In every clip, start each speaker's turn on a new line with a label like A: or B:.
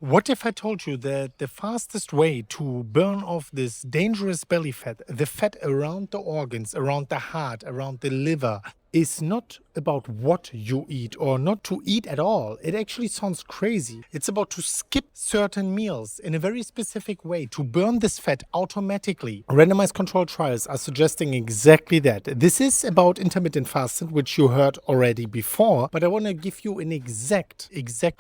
A: What if I told you that the fastest way to burn off this dangerous belly fat, the fat around the organs, around the heart, around the liver, is not about what you eat or not to eat at all? It actually sounds crazy. It's about to skip certain meals in a very specific way to burn this fat automatically. Randomized controlled trials are suggesting exactly that. This is about intermittent fasting, which you heard already before, but I want to give you an exact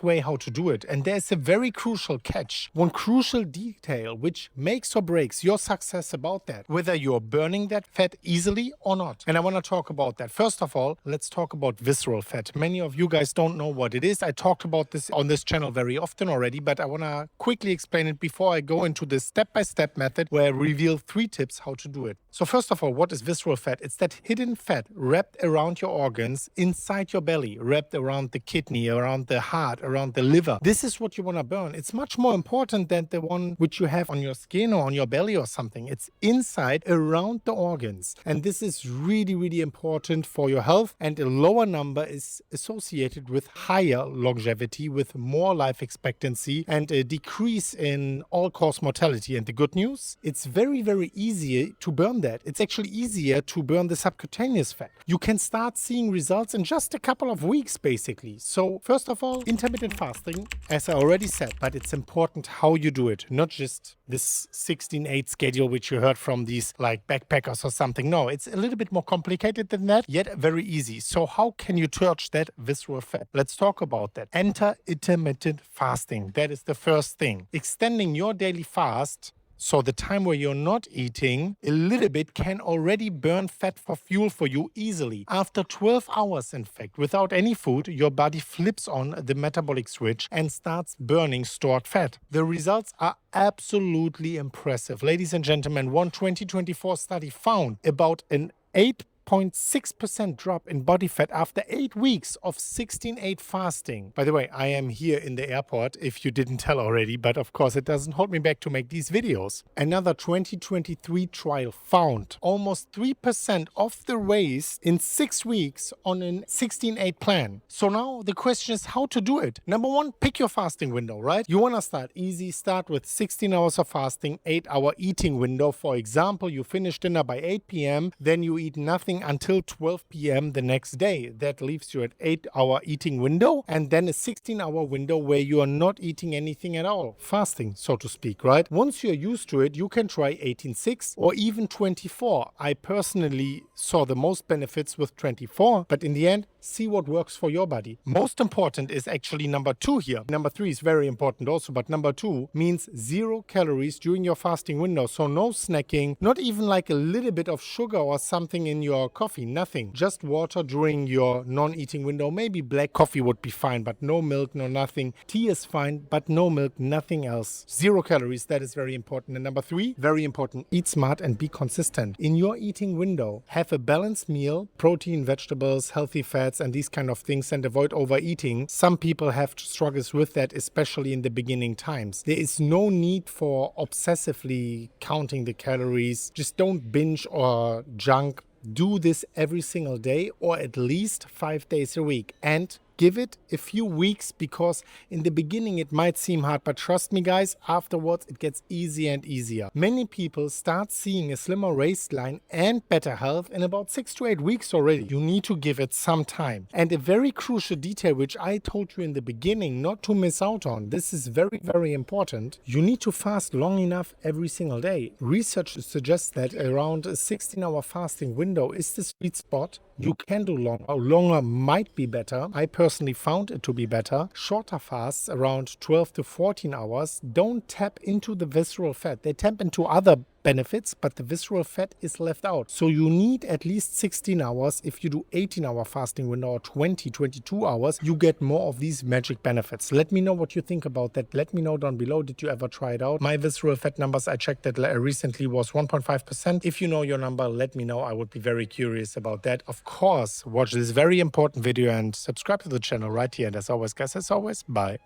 A: way how to do it. And there's a very crucial catch, one crucial detail which makes or breaks your success about that, whether you're burning that fat easily or not. And I want to talk about that. First of all, let's talk about visceral fat. Many of you guys don't know what it is. I talked about this on this channel very often already, but I want to quickly explain it before I go into the step-by-step method where I reveal 3 tips how to do it. So first of all, what is visceral fat? It's that hidden fat wrapped around your organs, inside your belly, wrapped around the kidney, around the heart, around the liver. This is what you want to burn. It's much more important than the one which you have on your skin or on your belly or something. It's inside, around the organs. And this is really, really important for your health, and a lower number is associated with higher longevity, with more life expectancy, and a decrease in all-cause mortality. And the good news, it's very, very easy to burn that. It's actually easier to burn the subcutaneous fat. You can start seeing results in just a couple of weeks, basically. So first of all, intermittent fasting, as I already said, but it's important how you do it, not just this 16-8 schedule which you heard from these like backpackers or something. No, it's a little bit more complicated than that, yet very easy. So how can you touch that visceral fat? Let's talk about that. Enter intermittent fasting. That is the first thing. Extending your daily fast, so the time where you're not eating a little bit, can already burn fat for fuel for you easily. After 12 hours, in fact, without any food, your body flips on the metabolic switch and starts burning stored fat. The results are absolutely impressive. Ladies and gentlemen, one 2024 study found about an 8.6% drop in body fat after 8 weeks of 16-8 fasting. By the way, I am here in the airport, if you didn't tell already, but of course it doesn't hold me back to make these videos. Another 2023 trial found almost 3% of the waste in 6 weeks on a 16-8 plan. So now the question is how to do it. Number one, pick your fasting window, right? You want to start easy. Start with 16 hours of fasting, 8-hour eating window. For example, you finish dinner by 8 p.m., then you eat nothing until 12 p.m. the next day. That leaves you at 8-hour eating window, and then a 16-hour window where you are not eating anything at all. Fasting, so to speak, right? Once you're used to it, you can try 18-6 or even 24. I personally saw the most benefits with 24, but in the end, see what works for your body. Most important is actually number 2 here. Number 3 is very important also, but number 2 means 0 calories during your fasting window. So no snacking, not even like a little bit of sugar or something in your coffee, nothing. Just water during your non-eating window. Maybe black coffee would be fine, but no milk, no nothing. Tea is fine, but no milk, nothing else. 0 calories, that is very important. And number 3, very important, eat smart and be consistent. In your eating window, have a balanced meal, protein, vegetables, healthy fats, and these kind of things, and avoid overeating. Some people have struggles with that, especially in the beginning times. There is no need for obsessively counting the calories. Just don't binge or junk. Do this every single day, or at least 5 days a week, and give it a few weeks, because in the beginning it might seem hard, but trust me guys, afterwards it gets easier and easier. Many people start seeing a slimmer waistline and better health in about 6 to 8 weeks already. You need to give it some time. And a very crucial detail which I told you in the beginning not to miss out on, this is very, very important. You need to fast long enough every single day. Research suggests that around a 16-hour fasting window is the sweet spot. You can do longer. Longer might be better. I personally found it to be better. Shorter fasts, around 12 to 14 hours, don't tap into the visceral fat. They tap into other benefits, but the visceral fat is left out. So you need at least 16 hours. If you do 18-hour fasting window or 22 hours, you get more of these magic benefits. Let me know what you think about that. Let me know down below. Did you ever try it out? My visceral fat numbers, I checked that recently, was 1.5%. If you know your number, let me know. I would be very curious about that. Of course, watch this very important video and subscribe to the channel right here. And as always, guys, as always, bye.